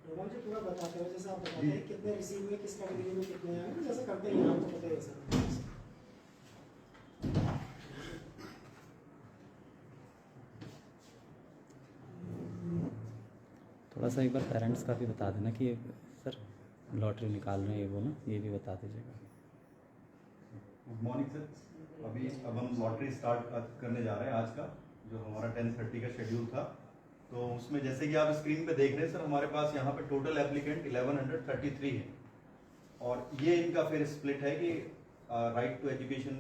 रोहन जी पूरा बताते हो, जैसे आप बताते हैं कितने रिसीव हुए, किस कैटेगरी में कितने आए, जैसे करते हैं आपको पता है सर। थोड़ा सा एक बार पेरेंट्स का भी बता देना कि सर लॉटरी निकाल रहे हैं वो ना, ये भी बता दीजिएगा। Good morning sir. अब हम लॉटरी स्टार्ट करने जा रहे हैं। आज का जो हमारा 10:30 का शेड्यूल था, तो उसमें जैसे कि आप स्क्रीन पे देख रहे हैं सर, हमारे पास यहाँ पे टोटल एप्लीकेंट 1133 है। और ये इनका फिर स्प्लिट है कि राइट टू एजुकेशन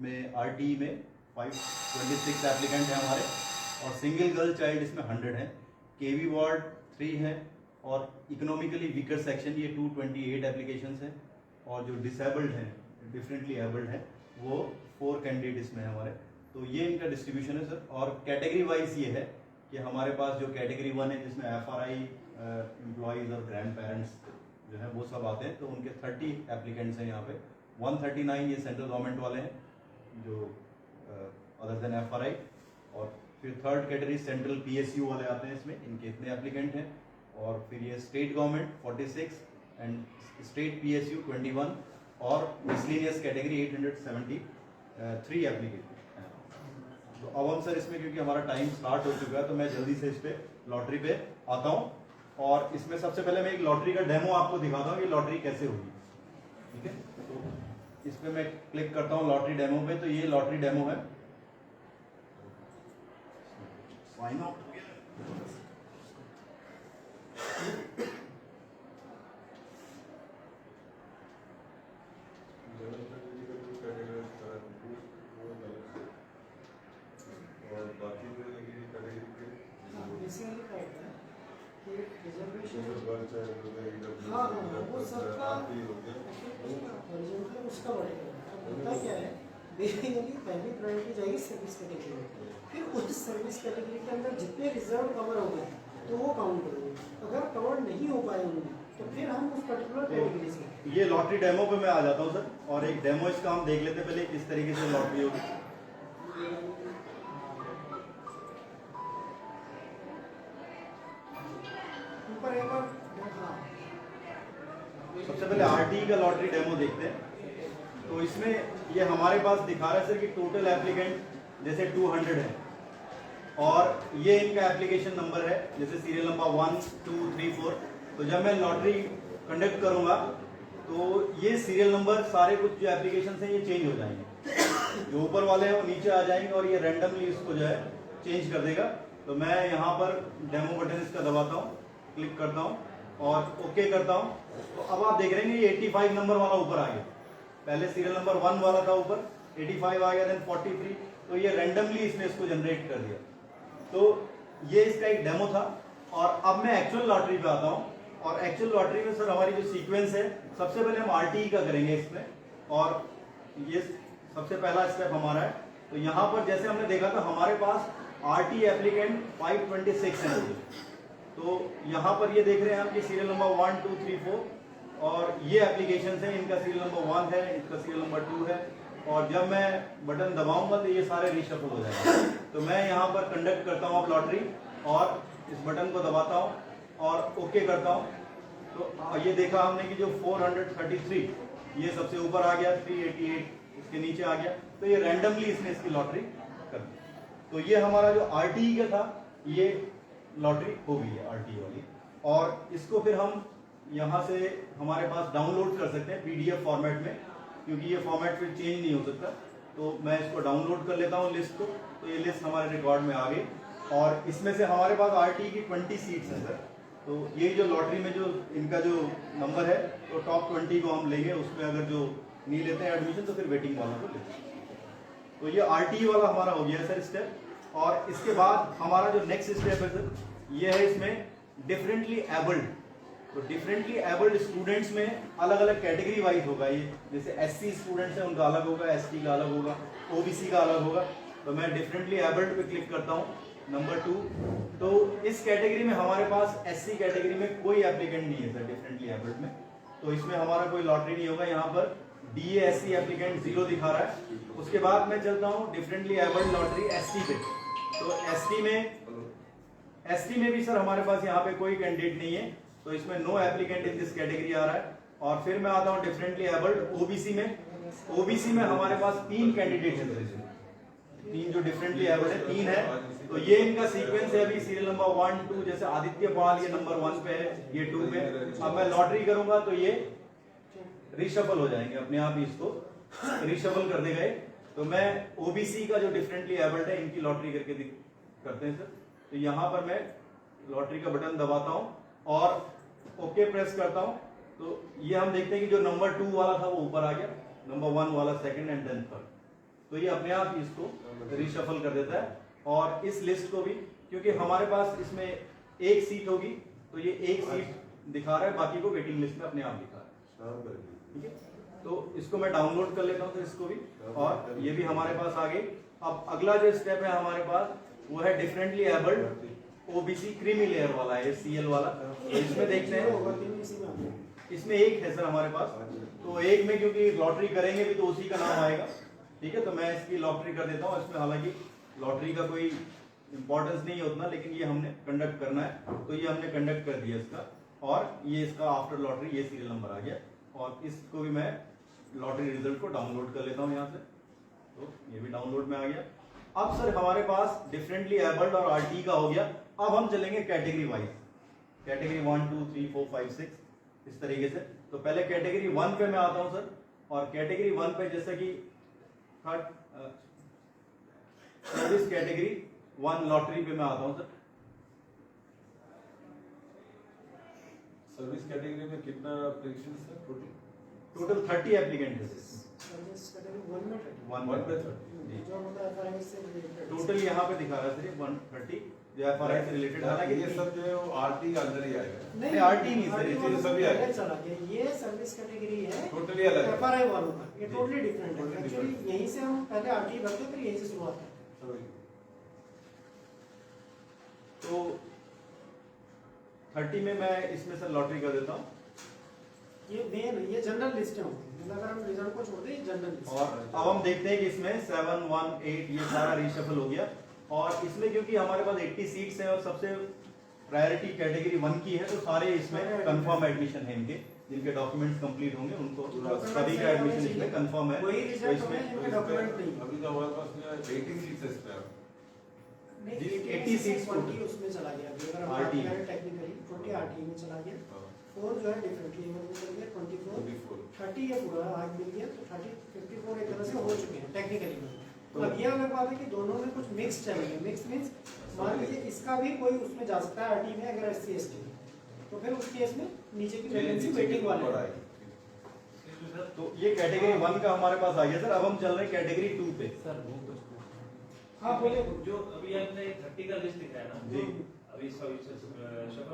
में आरटी में 526 एप्लीकेंट है हमारे, और सिंगल गर्ल चाइल्ड इसमें 100 है। केवी वार्ड 3 है, और इकोनॉमिकली वीकर सेक्शन ये 228 एप्लीकेशंस हैं, और जो डिसेबल्ड हैं, डिफरेंटली एबल्ड हैं, वो 4 कैंडिडेट इसमें है हमारे। तो ये इनका डिस्ट्रीब्यूशन है सर। और कैटेगरी वाइज ये है कि हमारे पास जो कैटेगरी 1 है, जिसमें FRI एम्प्लॉयज और ग्रैंड पेरेंट्स जो है वो सब आते हैं, तो उनके 30 एप्लीकेंट्स हैं यहाँ पे। 139 ये सेंट्रल गवर्नमेंट वाले हैं जो अदर देन FRI। और फिर थर्ड कैटेगरी सेंट्रल PSU वाले आते हैं इसमें, इनके इतने एप्लीकेंट हैं। और फिर ये state government 46 and state PSU 21, और मिसलेनियस कैटेगरी 873 एप्लीकेंट। तो अब हम सर इसमें, क्योंकि हमारा टाइम स्टार्ट हो चुका है, तो मैं जल्दी से इस पे लॉटरी पे आता हूँ। और इसमें सबसे पहले मैं एक लॉटरी का डेमो आपको दिखाता हूँ कि लॉटरी कैसे होगी। ठीक है, तो इस पे मैं क्लिक करता हूँ लॉटरी डेमो पे। तो ये लॉटरी डेमो है। साइन आउट हो गया। बेसिकली क्या होता है कि रिजर्वेशन, हाँ वो सबका हॉरिजॉन्टल उसका बढ़ेगा। अब होता क्या है, बेसिकली पहली प्रायोरिटी जाएगी सर्विस कैटेगरी में, फिर उस सर्विस कैटेगरी के अंदर जितने रिजर्व कवर हो गए तो वो काउंट करेंगे। अगर कवर नहीं हो पाए उनमें तो फिर हम उस पर्टिकुलर कैटेगरी से। ये लॉटरी डेमो पे मैं आ जाता हूँ सर, और एक डेमो इसका हम देख लेते हैं पहले किस तरीके से लॉटरी होगी। ऊपर एक बार सबसे पहले RTE का लॉटरी डेमो देखते हैं। तो इसमें ये हमारे पास दिखा रहा है सर कि टोटल एप्लीकेंट जैसे 200 है, और ये इनका एप्लीकेशन नंबर है, जैसे सीरियल नंबर 1 2 3 4। तो जब मैं लॉटरी कंडक्ट करूंगा तो ये सीरियल नंबर सारे कुछ जो एप्लीकेशन हैं ये चेंज हो जाएंगे। जो ऊपर वाले हैं वो नीचे आ जाएंगे, और ये रैंडमली इसको जो है चेंज कर देगा। तो मैं यहाँ पर डेमो बटन इसका दबाता हूँ, क्लिक करता हूँ और ओके करता हूँ। तो अब आप देख रहे हैं ये 85 नंबर वाला ऊपर आ गया। पहले सीरियल नंबर 1 वाला था ऊपर, 85 आ गया, देन 43। तो ये रैंडमली इसने इसको जनरेट कर दिया। तो ये इसका एक डेमो था। और अब मैं एक्चुअल लॉटरी पे आता हूँ। और एक्चुअल लॉटरी में सर हमारी जो सीक्वेंस है, सबसे पहले हम RTE का करेंगे इसमें, और ये सबसे पहला स्टेप हमारा है। तो यहाँ पर जैसे हमने देखा था, हमारे पास RTE एप्लीकेंट 526 है। तो यहाँ पर ये देख रहे हैं हम कि सीरियल नंबर 1 2 3 4, और ये एप्लीकेशन है, इनका सीरियल नंबर 1 है, इनका सीरियल नंबर 2 है। और जब मैं बटन दबाऊंगा तो ये सारे रीशफल हो जाएंगे। तो मैं यहाँ पर कंडक्ट करता हूँ अब लॉटरी, और इस बटन को दबाता हूँ और ओके करता हूँ। तो ये देखा हमने कि जो 433 ये सबसे ऊपर आ गया, 388 इसके नीचे आ गया। तो ये रैंडमली इसने इसकी लॉटरी कर दी। तो ये हमारा जो RTE का था, ये लॉटरी हो गई है RTE वाली। और इसको फिर हम यहाँ से हमारे पास डाउनलोड कर सकते हैं PDF फॉर्मेट में, क्योंकि ये फॉर्मेट फिर चेंज नहीं हो सकता। तो मैं इसको डाउनलोड कर लेता हूँ लिस्ट को। तो ये लिस्ट हमारे रिकॉर्ड में आ गई, और इसमें से हमारे पास RTE की 20 सीट्स हैं सर। तो ये जो लॉटरी में जो इनका जो नंबर है, तो टॉप 20 को हम लेंगे। उसमें अगर जो नहीं लेते हैं एडमिशन तो फिर वेटिंग वालों को लेते हैं। तो ये RTE वाला हमारा हो गया सर स्टेप। और इसके बाद हमारा जो नेक्स्ट स्टेप है सर, ये है इसमें डिफरेंटली एबल्ड। तो डिफरेंटली एबल्ड स्टूडेंट्स में अलग अलग कैटेगरी वाइज होगा। ये जैसे SC स्टूडेंट्स हैं उनका अलग होगा, ST का अलग होगा, OBC का अलग होगा। तो मैं डिफरेंटली एबल्ड पे क्लिक करता हूँ, नंबर 2। तो इस कैटेगरी में हमारे पास SC कैटेगरी में कोई एप्लीकेंट नहीं है सर, डिफरेंटली एबल्ड में। तो इसमें हमारा कोई लॉटरी नहीं होगा। यहाँ पर DA SC एप्लीकेंट 0 दिखा रहा है। उसके बाद मैं चलता हूँ डिफरेंटली एबल्ड लॉटरी ST पे। तो ST में भी सर हमारे पास यहाँ पे कोई कैंडिडेट नहीं है। तो इसमें no applicant in this category आ रहा है। और फिर मैं आता हूँ डिफरेंटली एबल्ड ओबीसी में। ओबीसी में हमारे पास 3 कैंडिडेट हैं, 3 जो डिफरेंटली एबल्ड है 3 है। तो ये इनका सीक्वेंस है अभी सीरियल नंबर 1 2, जैसे आदित्य पाल ये नंबर 1 पे है, ये 2 पे। अब मैं लॉटरी करूंगा तो ये रिशफल हो जाएंगे अपने आप ही, इसको रिशफल कर दे गए। तो मैं ओबीसी का जो डिफरेंटली एबल्ड है इनकी लॉटरी करके करते हैं सर। तो यहाँ पर मैं लॉटरी का बटन दबाता हूँ और ओके प्रेस करता हूँ। तो ये हम देखते हैं कि जो नंबर 2 वाला था वो ऊपर आ गया, नंबर 1 वाला सेकंड एंड देन थर्ड। तो ये अपने आप ही इसको रिशफल कर देता है। और इस लिस्ट को भी, क्योंकि हमारे पास इसमें एक सीट होगी तो ये एक सीट दिखा रहा है, बाकी को वेटिंग लिस्ट में अपने आप दिखा रहा है। ठीक है, तो इसको मैं डाउनलोड कर लेता हूँ फिर इसको भी, और ये भी हमारे पास आ गई। अब अगला जो स्टेप है हमारे पास वो है differently abled OBC creamy layer वाला है, सीएल वाला। तो इसमें देखते हैं, इसमें एक है सर हमारे पास। तो एक में क्योंकि लॉटरी करेंगे भी तो उसी का नाम आएगा। ठीक है, तो मैं इसकी लॉटरी कर देता हूँ। इसमें हालांकि लॉटरी का कोई इंपॉर्टेंस नहीं है उतना, लेकिन ये हमने कंडक्ट करना है तो ये हमने कंडक्ट कर दिया इसका। और ये इसका आफ्टर लॉटरी ये सीरियल नंबर आ गया। और इसको भी मैं लॉटरी रिजल्ट को डाउनलोड कर लेता हूँ यहाँ से। तो ये भी डाउनलोड में आ गया। अब सर हमारे पास डिफरेंटली एबल्ड और आरटी का हो गया। अब हम चलेंगे कैटेगरी वाइज, कैटेगरी 1 2 3 4 5 6 इस तरीके से। तो पहले कैटेगरी 1 पे मैं आता हूं सर। और कैटेगरी 1 पे जैसे कि सर्विस कैटेगरी 1 लॉटरी पे मैं आता हूं सर। सर्विस कैटेगरी में कितना एप्लीकेशन है? टोटल 30 एप्लीकेंट है सर्विस कैटेगरी 1 में 30। 1 पे 30 जी। जो मतलब एफआरआई से रिलेटेड टोटल यहाँ पे दिखा रहा है सर 130 जो एफआरआई से रिलेटेड। हालांकि ये सब जो है वो आरटी के अंदर ही आएगा। नहीं आरटी नहीं सर, RT ये सभी पहले आएगा। चला गया। ये सर्विस कैटेगरी है टोटली अलग है। एफआरआई वालों का, ये जी। टोटली डिफरेंट है। Totally actually different। यहीं से हम पहले आरटी भरते फिर यहीं से शुरुआत है। तो 30 में मैं इसमें सर लॉटरी कर देता हूँ। ये मेन ये जनरल लिस्ट है, मतलब अगर हम रिजल्ट को छोड़ दें ये जनरल लिस्ट। और अब हम देखते हैं कि इसमें 7 1 8 ये सारा रिशफल हो गया। और इसमें क्योंकि हमारे पास 80 सीट्स हैं और सबसे प्रायोरिटी कैटेगरी 1 की है, तो सारे इसमें कंफर्म एडमिशन है इनके, जिनके डॉक्यूमेंट्स कंप्लीट होंगे उनको सभी का एडमिशन इसमें कंफर्म है। कोई तो रिजल्ट इसमें में इनके डॉक्यूमेंट नहीं अभी तो हमारे पास 18 सीट्स है इसमें। नहीं 80 सीट्स 20 उसमें चला गया। अभी अगर हम बात RT करें टेक्निकली 20 आरटी में चला गया, 4 जो है डिफरेंटली में चल गया, 24 30 ये पूरा आज मिल गया। तो 30 54 एक तरह से हो चुके हैं टेक्निकली में। तो अब ये अलग बात है कि दोनों में कुछ मिक्स चलेंगे। मिक्स मींस मान लीजिए इसका भी कोई उसमें जा सकता है आरटी में अगर एससी एसटी, तो फिर उस केस में नीचे की वैकेंसी वेटिंग वाले हैं। तो ये कैटेगरी 1 का हमारे पास आ गया सर। अब हम चल रहे हैं कैटेगरी 2 पे। सर वो कुछ हाँ बोलिए। जो अभी आपने 30 का लिस्ट दिखाया ना, जी। अभी शफल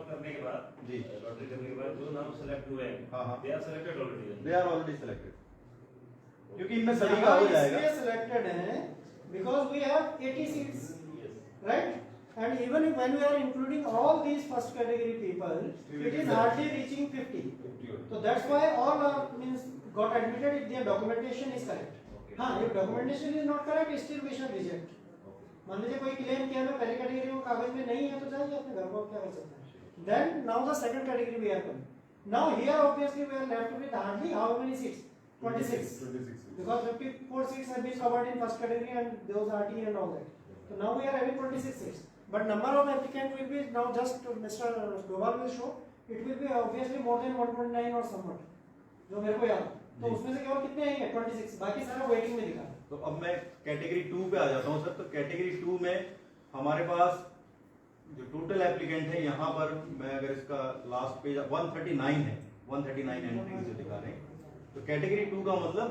करने के बाद जी। लॉटरी करने के बाद जो नाम सेलेक्ट हुए हैं, हाँ, हाँ। They are selected already. They are already selected, क्योंकि इनमें सभी का हो जाएगा। इसलिए सिलेक्टेड हैं because we have 80 seats, right? And even if when we are including all these first category people, it is hardly reaching 50. So that's why all means got admitted if their documentation is correct. हाँ, if documentation is not correct, still we shall reject. मान लीजिए कोई claim किया ना पहले category में कागज में नहीं है तो जाइए अपने घर को, क्या कर सकते हैं। Then now the second category we are coming. Now here obviously we are left with hardly how many seats? 26. Because 54 seats have been covered in first category and those RT and all that. So now we are having 26 seats. But number of applicants will be now just Mr. Global will show. It will be obviously more than 129 or somewhat. जो मेरे को याद है। तो उसमें से केवल कितने आएंगे? 26. बाकी सारा वेटिंग में दिखा। तो अब मैं कैटेगरी 2 पे आ जाता हूँ सर। तो कैटेगरी 2 में हमारे पास जो टोटल एप्लीकेंट है, यहाँ पर मैं अगर इसका लास्ट पेज 139 है, 139 एंट्री जो दिखा रहे हैं। तो कैटेगरी 2 का मतलब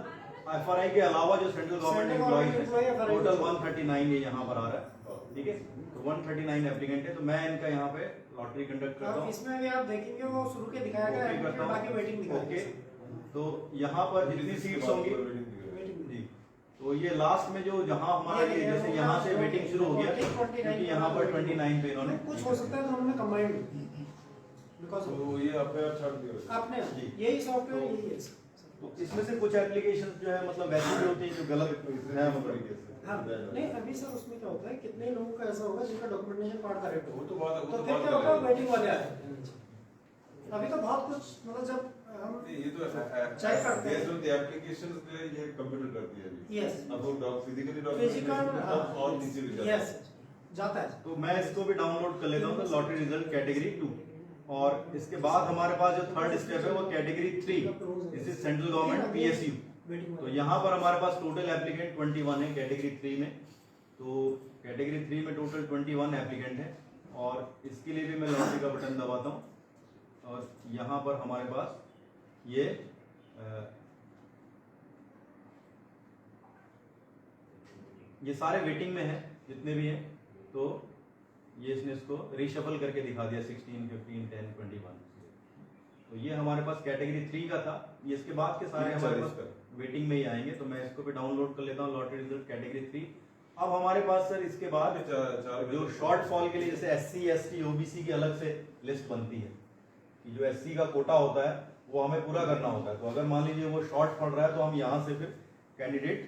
एफआरआई के अलावा जो सेंट्रल गवर्नमेंट एम्प्लॉइज है, टोटल 139 ये यहाँ पर आ रहा है। ठीक है, तो 139 एप्लीकेंट है। तो मैं इनका यहाँ पे लॉटरी कंडक्ट करता हूँ। इसमें भी आप देखेंगे वो शुरू के दिखाया गया है, बाकी वेटिंग दिखाया ओके, गया। तो यहाँ पर जितनी सीट्स होंगी जी, तो ये लास्ट में जो जहाँ हमारा ये जैसे यहाँ से वेटिंग शुरू हो गया, क्योंकि यहाँ पर 29 पे इन्होंने कुछ हो सकता है तो उन्होंने कंबाइंड बिकॉज़ तो ये अपने आप छाट दिया आपने जी। यही सॉफ्टवेयर यही है। तो इसमें से कुछ एप्लीकेशन जो है मतलब वैसे भी होती है जो गलत है मतलब। हाँ, नहीं अभी सर उसमें क्या होता है, कितने लोगों का ऐसा होगा जिनका डॉक्यूमेंटेशन पार्ट करेक्ट वो हो, तो बात है, वो तो तो फिर बात क्या होगा, अलग है। वेटिंग वाले आ जाते हैं। अभी तो बहुत कुछ मतलब जब हम ये तो चेक करते हैं। बेस्ड ऑन द एप्लीकेशंस के लिए ये कंप्यूटर करती है अभी। यस अब वो फिजिकली फिजिकल और नीचे भी जाता है। यस जाता है। तो मैं इसको भी डाउनलोड कर लेता हूँ तो लॉटरी रिजल्ट कैटेगरी 2। और इसके बाद हमारे पास जो थर्ड स्टेप है वो category 3, this is central government PSU। तो यहाँ पर हमारे पास टोटल एप्लीकेंट 21 है कैटेगरी 3 में। तो कैटेगरी 3 में टोटल 21 एप्लीकेंट है और इसके लिए भी मैं लॉटरी का बटन दबाता हूँ और यहाँ पर हमारे पास ये सारे वेटिंग में है जितने भी हैं। तो ये इसने इसको रीशफल करके दिखा दिया 16, 15, 10, 21। तो ये हमारे पास कैटेगरी 3 का था। ये इसके बाद के सारे हमारे पास वेटिंग में ही आएंगे। तो मैं इसको भी डाउनलोड कर लेता हूँ लॉटरी रिजल्ट कैटेगरी 3। अब हमारे पास सर इसके बाद जो शॉर्टफॉल के लिए जैसे SC, ST, OBC की अलग से लिस्ट बनती है कि जो SC का कोटा होता है वो हमें पूरा करना होता है। तो अगर मान लीजिए वो शॉर्ट पड़ रहा है तो हम यहाँ से फिर कैंडिडेट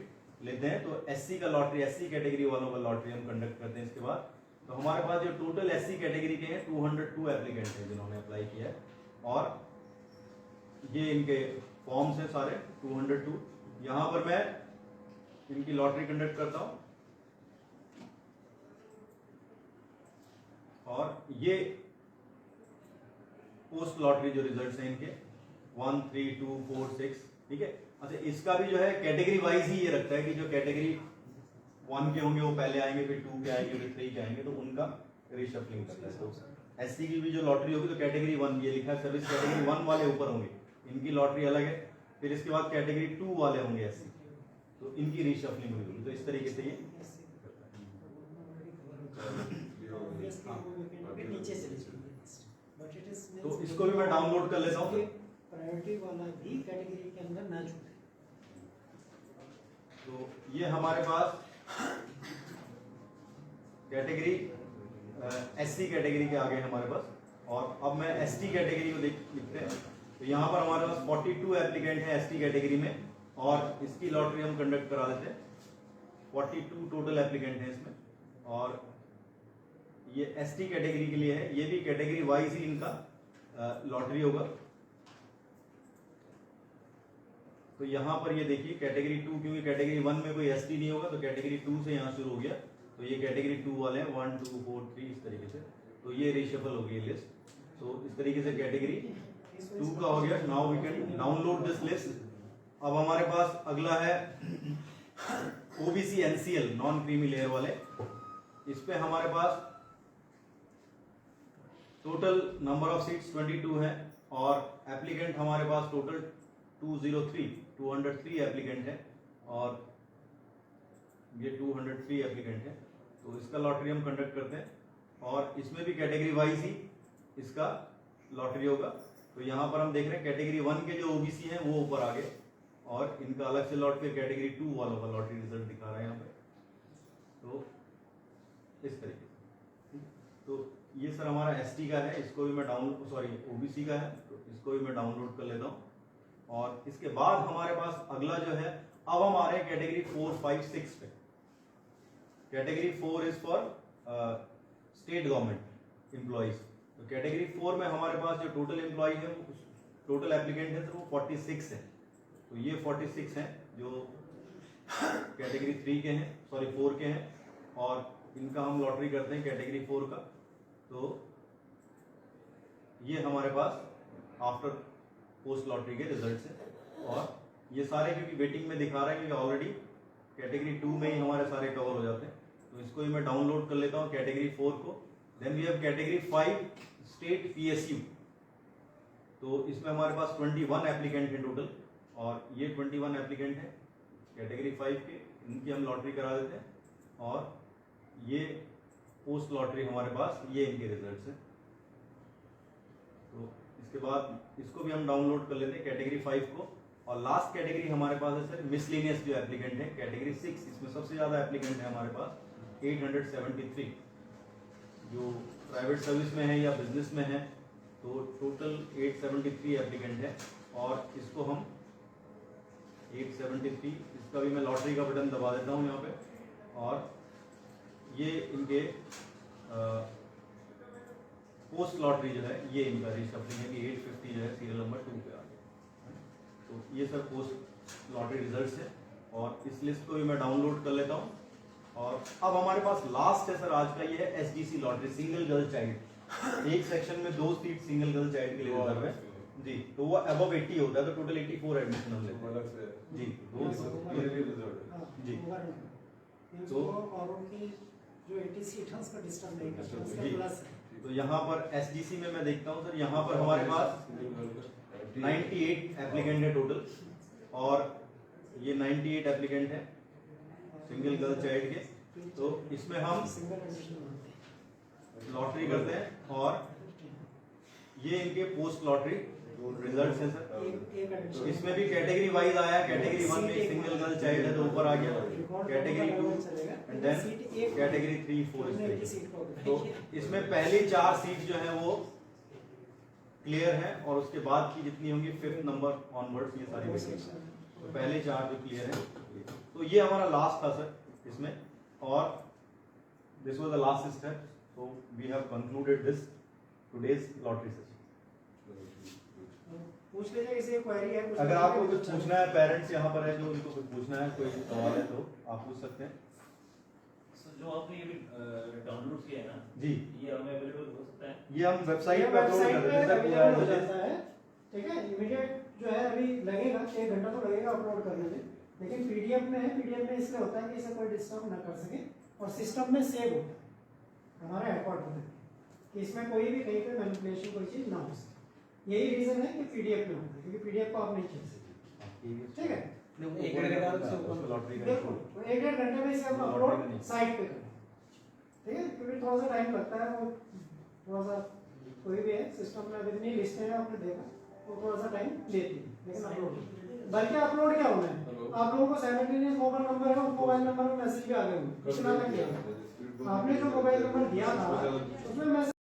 लेते हैं। तो SC का लॉटरी, SC कैटेगरी वालों का लॉटरी हम कंडक्ट करते हैं। इसके बाद तो हमारे पास जो टोटल SC कैटेगरी के हैं 202 एप्लीकेंट हैं जिन्होंने अप्लाई किया है और ये इनके फॉर्म्स हैं सारे 202। यहाँ पर मैं इनकी लॉटरी कंडक्ट करता हूँ और ये पोस्ट लॉटरी जो रिजल्ट्स हैं इनके 1, 3, 2, 4, 6, ठीक है। अच्छा, इसका भी जो है कैटेगरी वाइज ही ये रखता है कि जो कैटेगरी 1 के होंगे वो पहले आएंगे, फिर 2 के आएंगे, फिर 3 के आएंगे, तो उनका रीशफलिंग करता है। तो SC की भी जो लॉटरी होगी तो कैटेगरी 1 ये लिखा है सर्विस कैटेगरी 1 वाले ऊपर होंगे, इनकी लॉटरी अलग है। फिर इसके बाद कैटेगरी 2 वाले होंगे SC, तो इनकी रीशफलिंग होगी। तो इस तरीके से ये नीचे से बट इट इज तो इसको भी मैं डाउनलोड कर लेता हूँ। प्रायोरिटी वाला भी कैटेगरी के अंदर ना छूटे। तो ये हमारे पास कैटेगरी SC कैटेगरी के आगे हमारे पास। और अब मैं ST कैटेगरी को लिखते हैं। तो यहाँ पर हमारे पास 42 एप्लीकेंट हैं ST कैटेगरी में और इसकी लॉटरी हम कंडक्ट करा देते हैं। 42 टोटल एप्लीकेंट हैं इसमें और ये ST कैटेगरी के लिए है। ये भी कैटेगरी वाइज ही इनका लॉटरी होगा। तो यहाँ पर ये देखिए कैटेगरी 2, क्योंकि कैटेगरी 1 में कोई ST नहीं होगा तो कैटेगरी 2 से यहाँ शुरू हो गया। तो ये कैटेगरी 2 वाले हैं 1, 2, 4, 3 इस तरीके से। तो ये रीशफल हो गई लिस्ट। तो इस तरीके से कैटेगरी 2 का हो गया। Now we can download this list. अब हमारे पास अगला है OBC NCL non creamy layer वाले। इस पे हमारे पास टोटल नंबर ऑफ सीट्स 22 है और एप्लीकेंट हमारे पास टोटल 203 एप्लीकेंट है और ये 203 एप्लीकेंट है। तो इसका लॉटरी हम कंडक्ट करते हैं और इसमें भी कैटेगरी वाइज ही इसका लॉटरी होगा। तो यहाँ पर हम देख रहे हैं कैटेगरी 1 के जो OBC हैं वो ऊपर आ गए और इनका अलग से लॉट के कैटेगरी 2 वालों का लॉटरी रिजल्ट दिखा रहा है यहाँ पे। तो इस तरीके से। तो ये सर हमारा ST का है, इसको भी मैं OBC का है तो इसको भी मैं डाउनलोड कर लेता हूँ। और इसके बाद हमारे पास अगला जो है, अब हम आ रहे हैं कैटेगरी 4, 5, 6 पे। Category 4 is for state government employees. तो कैटेगरी 4 में हमारे पास जो टोटल एम्प्लॉय है, टोटल एप्लीकेंट है, तो वो 46 है। तो ये 46 हैं जो कैटेगरी 3 के हैं, 4 के हैं और इनका हम लॉटरी करते हैं कैटेगरी 4 का। तो ये हमारे पास आफ्टर पोस्ट लॉटरी के रिजल्ट है और ये सारे क्योंकि वेटिंग में दिखा रहा है क्योंकि ऑलरेडी कैटेगरी 2 में ही हमारे सारे कवर हो जाते हैं। तो इसको भी मैं डाउनलोड कर लेता हूँ कैटेगरी 4 को। Then we have category 5 state PSU। तो इसमें हमारे पास 21 एप्लीकेंट है टोटल और ये 21 एप्लीकेंट है कैटेगरी 5 के, इनकी हम लॉटरी करा देते हैं और ये पोस्ट लॉटरी हमारे पास, ये इनके रिजल्ट्स हैं। तो इसके बाद इसको भी हम डाउनलोड कर लेते हैं कैटेगरी 5 को। और लास्ट कैटेगरी हमारे पास है सर मिसलेनियस जो एप्लीकेंट है कैटेगरी 6। इसमें सबसे ज़्यादा एप्लीकेंट है हमारे पास 873 जो प्राइवेट सर्विस में है या बिजनेस में है। तो टोटल 873 एप्लीकेंट है और इसको हम 873, इसका भी मैं लॉटरी का बटन दबा देता हूँ यहाँ पे और ये इनके पोस्ट लॉटरी जो है ये इनका रीशफलिंग है कि 850 जो है सीरियल नंबर 2 पे आ गया। तो ये सर पोस्ट लॉटरी रिजल्ट्स है और इस लिस्ट को भी मैं डाउनलोड कर लेता हूँ। और अब हमारे पास लास्ट है सर आज का, ये है एसजीसी लॉटरी, सिंगल गर्ल चाइल्ड। एक सेक्शन में 2 सीट सिंगल गर्ल चाइल्ड के लिए रिजर्व है जी। तो वो अबव 80 होता है, तो टोटल 84 एडमिशन हम लेते अलग से हैं जी। ये भी रिजर्व है। हाँ, जी। तो और उनकी जो 80 सीट है उसका डिस्टर्ब नहीं करता, उसका जी। प्लस है। तो यहाँ पर एसजीसी में मैं देखता हूँ सर, यहाँ पर हमारे पास 98 एप्लीकेंट है टोटल, और ये 98 एप्लीकेंट है सिंगल गर्ल चाइल्ड के। तो इसमें हम सिंगल एडमिशन होते हैं। लॉटरी करते हैं और ये इनके पोस्ट लॉटरी रिजल्ट्स हैं सर। एक एडमिशन इसमें भी कैटेगरी वाइज आया, कैटेगरी 1 में सिंगल गर्ल चाइल्ड है तो ऊपर आ गया, कैटेगरी 2 एंड देन कैटेगरी 3 4 इस तरीके। तो इसमें पहली 4 सीट जो है वो क्लियर है और उसके बाद की जितनी होंगी 5th नंबर ऑनवर्ड्स ये सारी वैकेंसी। तो पहले 4 जो क्लियर है, तो ये हमारा लास्ट था सर इसमें, और this was the last step. So we have concluded this today's lottery session. पूछ लीजिए किसी को क्वेरी है कुछ। अगर आपको कुछ पूछना है, पेरेंट्स यहाँ पर है जो उनको कुछ पूछना है, कोई सवाल है तो आप पूछ सकते हैं सर जो आपने ये डाउनलोड किया है ना जी। ये हमें अवेलेबल हो सकता है? ये हम वेबसाइट पे अपलोड वेबसाइट कर पे देते हैं अवेलेबल हो पूरा जाता है, ठीक है। इमीडिएट जो है अभी लगेगा, 1 घंटा तो लगेगा अपलोड करने में, लेकिन पीडीएफ में है। पीडीएफ में इसलिए होता है कि इसे कोई डिस्टर्ब ना कर सके और सिस्टम में सेव होता है, हमारा रिकॉर्ड होता है कि इसमें कोई भी कहीं पे मैनिपुलेशन कोई चीज ना हो सके। यही रीजन है कि पीडीएफ में होता है, क्योंकि पीडीएफ को आप नहीं चेंज सकते, ठीक है। एक लॉटरी बिल्कुल, तो 1-1.5 घंटे में इसे हम अपलोड साइट पे करें, ठीक है। क्योंकि थोड़ा सा टाइम लगता है, वो थोड़ा सा कोई भी है सिस्टम में अभी इतनी लिस्ट है आपने देखा, वो थोड़ा सा टाइम लेती है, लेकिन अपलोड बल्कि अपलोड क्या होना है, आप लोगों को साइमल्टेनियस मोबाइल नंबर है, उस मोबाइल नंबर में मैसेज भी आ गए होंगे, कितना तक किया आपने जो मोबाइल नंबर दिया था उसमें मैसेज